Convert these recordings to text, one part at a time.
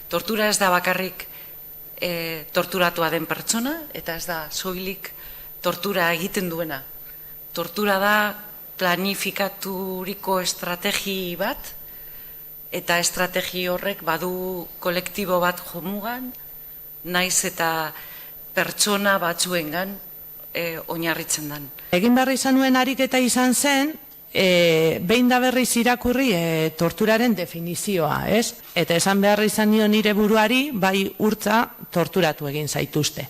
Tortura ez da bakarrik torturatua den pertsona, eta ez da soilik tortura egiten duena. Tortura da planifikaturiko estrategi bat, eta estrategi horrek badu kolektibo bat jomugan, naiz eta pertsona batzuengan oinarritzen den. Egin behar izan nuen ariketa izan zen, behin da berriz irakurri torturaren definizioa, ez? Eta esan behar izan nio nire buruari, bai urtza torturatu egin zaituzte.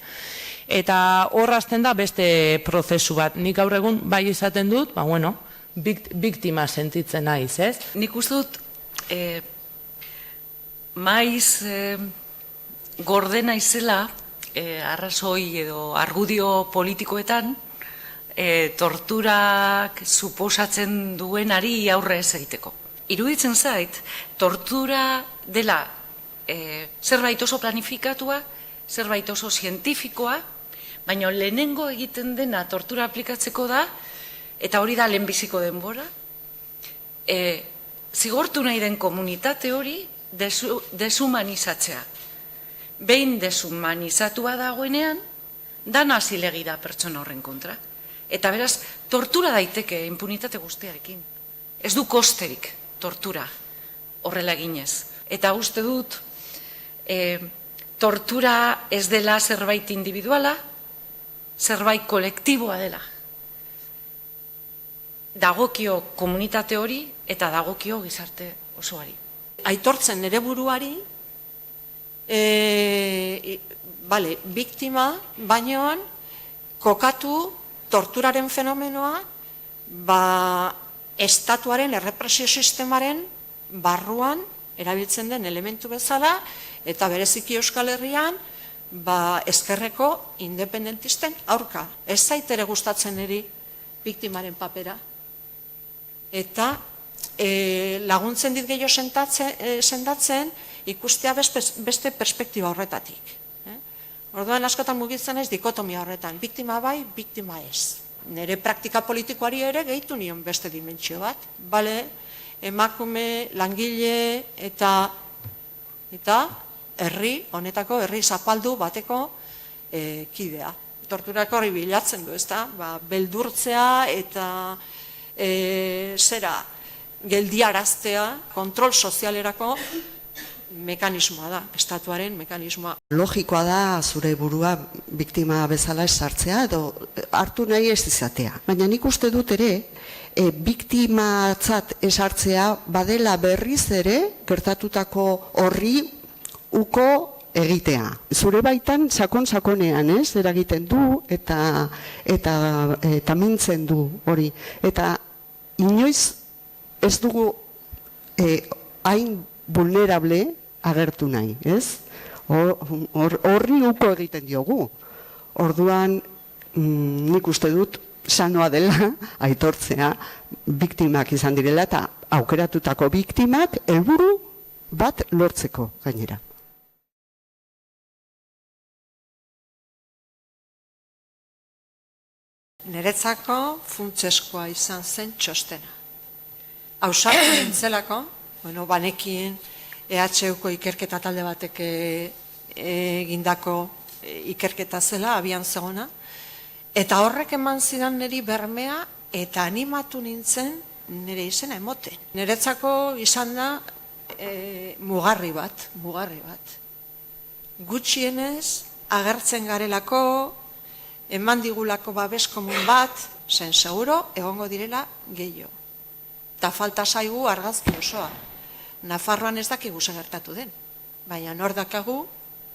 Eta hor hasten da beste prozesu bat. Nik gaur egun bai izaten dut, biktima sentitzen naiz, ez? Nik uste dut, maiz gordena izela, arrazoi edo argudio politikoetan, torturak suposatzen duenari aurre ez egiteko. Iruditzen zait, tortura dela zerbait oso planifikatua, zerbait oso zientifikoa, baina lehenengo egiten dena tortura aplikatzeko da, eta hori da lehenbiziko denbora, zigortu nahi den komunitate hori deshumanizatzea. Behin deshumanizatua dagoenean, dana zilegi da pertsona horren kontra. Eta beraz, tortura daiteke impunitate guztiarekin. Ez du kosterik tortura horrela eginez. Eta uste dut, tortura ez dela zerbait individuala, zerbait kolektiboa dela. Dagokio komunitate hori eta dagokio gizarte osoari. Aitortzen nire buruari, biktima, bainoan, kokatu torturaren fenomenoa, estatuaren, errepresio sistemaren barruan erabiltzen den elementu bezala, eta bereziki Euskal Herrian, ezkerreko independentisten aurka. Ez zaitere gustatzen eri biktimaren papera. Eta laguntzen dit gehiago sendatzen ikustea beste perspektiba horretatik. Orduan askotan mugitzen ez dikotomia horretan, biktima bai, biktima ez. Nire praktika politikoari ere gehitu nion beste dimentsio bat. Emakume, langile eta honetako herri zapaldu bateko kidea. Torturak hori bilatzen du, ezta? Beldurtzea eta geldiaraztea, kontrol sozialerako mekanismoa da, estatuaren mekanismoa. Logikoa da zure burua biktima bezala esartzea edo hartu nahi ez izatea. Baina nik uste dut ere, biktimatzat esartzea badela berriz ere gertatutako horri uko egitea. Zure baitan sakon-sakonean eragiten du eta mintzen du hori. Eta inoiz ez dugu hain vulnerable agertu nahi, ez? Horri uko egiten diogu. Orduan, nik uste dut, sanoa dela, aitortzea, biktimak izan direla, eta aukeratutako biktimak helburu bat lortzeko gainera. Niretzako funtseskoa izan zen txostena. Ausartu nintzelako, banekien EHUko ikerketa talde batek egindako ikerketa zela, abian zegona, eta horrek eman zidan niri bermea eta animatu nintzen nire izena emoten. Niretzako izan da mugarri bat. Gutxienez, agertzen garelako, eman digulako babes komun bat, zen seguro, egongo direla gehiago. Eta falta zaigu argazki osoa. Nafarroan ez dakigu gertatu den, baina nor dakagu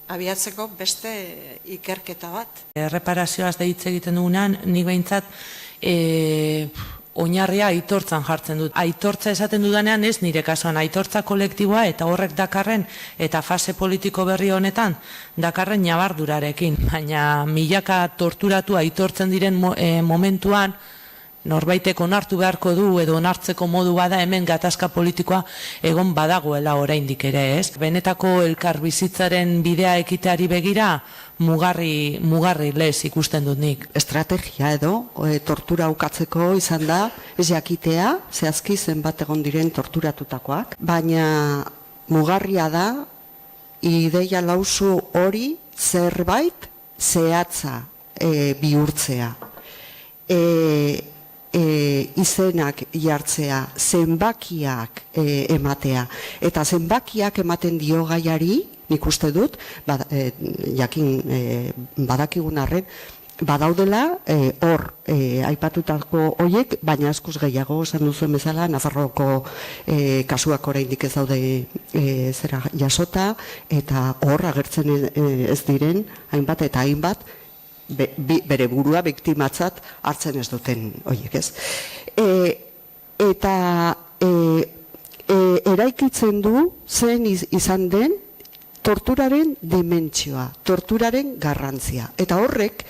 abiatzeko beste ikerketa bat. Erreparazioaz da hitz egiten dugunean, nik behintzat oinarria aitortzan jartzen dut. Aitortza esaten dudanean ez nire kasuan, aitortza kolektiboa eta horrek dakarren eta fase politiko berri honetan dakarren ñabardurarekin. Baina milaka torturatu aitortzen diren momentuan, norbaitek onartu beharko du edo onartzeko modu bada hemen gatazka politikoa egon badagoela oraindik ere, ez? Benetako elkar bizitzaren bidea ekiteari begira mugarri lez ikusten dut nik. Estrategia edo tortura ukatzeko izan da, ez jakitea, zehazki zenbat egon diren torturatutakoak, baina mugarria da ideia lausu hori zerbait zehatza bihurtzea. Izenak jartzea, zenbakiak ematea. Eta zenbakiak ematen dio gaiari, nik uste dut, jakin badakigun arren, badaudela hor aipatutako hoiek, baina askoz gehiago esan duzuen bezala, Nafarroako kasuak oraindik ez daude zera jasota, eta hor agertzen ez diren hainbat eta hainbat bere burua biktimatzat hartzen ez duten hoiek, ez? Eta eraikitzen du zen izan den torturaren dimentsioa, torturaren garrantzia. Eta horrek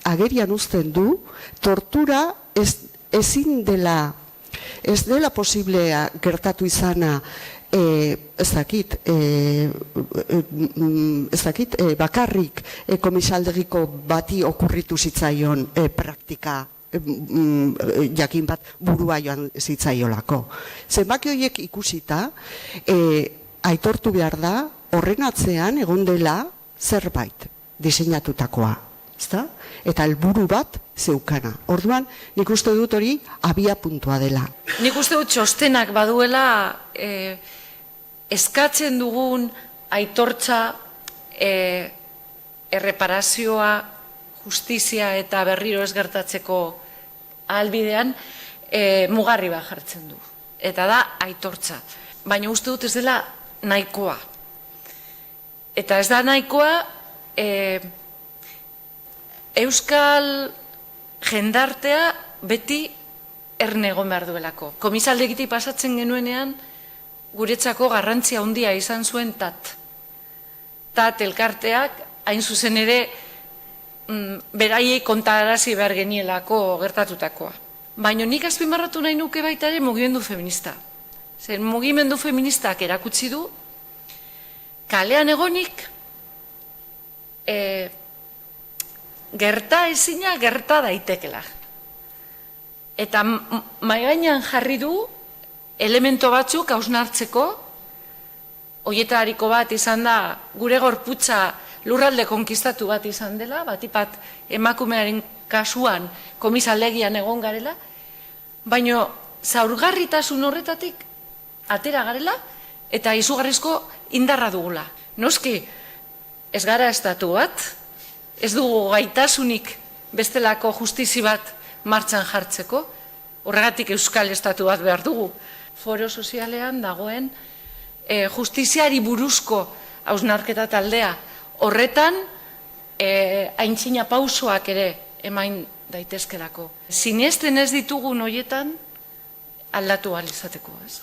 agerian uzten du, tortura ez dela posiblea gertatu izana bakarrik komisaldegiko bati okurritu zitzaion praktika jakin bat burua joan zitzaiolako. Zenbaki horiek ikusita, aitortu behar da, horren atzean egon dela zerbait diseinatutakoa. Eta helburu bat zeukana. Orduan, nik uste dut hori abia puntua dela. Nik uste dut txostenak baduela eskatzen dugun aitortza, erreparazioa, justizia eta berriro ez gertatzeko ahalbidean mugarri bat jartzen du. Eta da aitortza. Baina uste dut ez dela nahikoa. Eta ez da nahikoa euskal jendartea beti erne egon behar duelako. Komisaldegitik pasatzen genuenean, guretzako garrantzia handia izan zuen TAT. TAT elkarteak, hain zuzen ere, beraiei kontarazi behar genielako gertatutakoa. Baina nik azpimarratu nahi nuke baita ere mugimendu feminista. Zer, mugimendu feministak erakutsi du, kalean egonik, gerta ezina gerta daitekela. Eta maigainan jarri du elemento batzuk hausnartzeko, horietariko bat izan da gure gorputza lurralde konkistatu bat izan dela, batipat emakumearen kasuan komisaldegian egon garela, baina zaurgarritasun horretatik atera garela eta izugarrizko indarra dugula. Noski, ez gara estatu bat, ez dugu gaitasunik bestelako justizi bat martxan jartzeko, horregatik euskal estatu bat behar dugu. Foro sozialean dagoen justiziari buruzko hausnarketa taldea, horretan aintzina pausoak ere emain daitezkelako. Sinesten ez ditugun horietan aldatu ahal izateko, ez?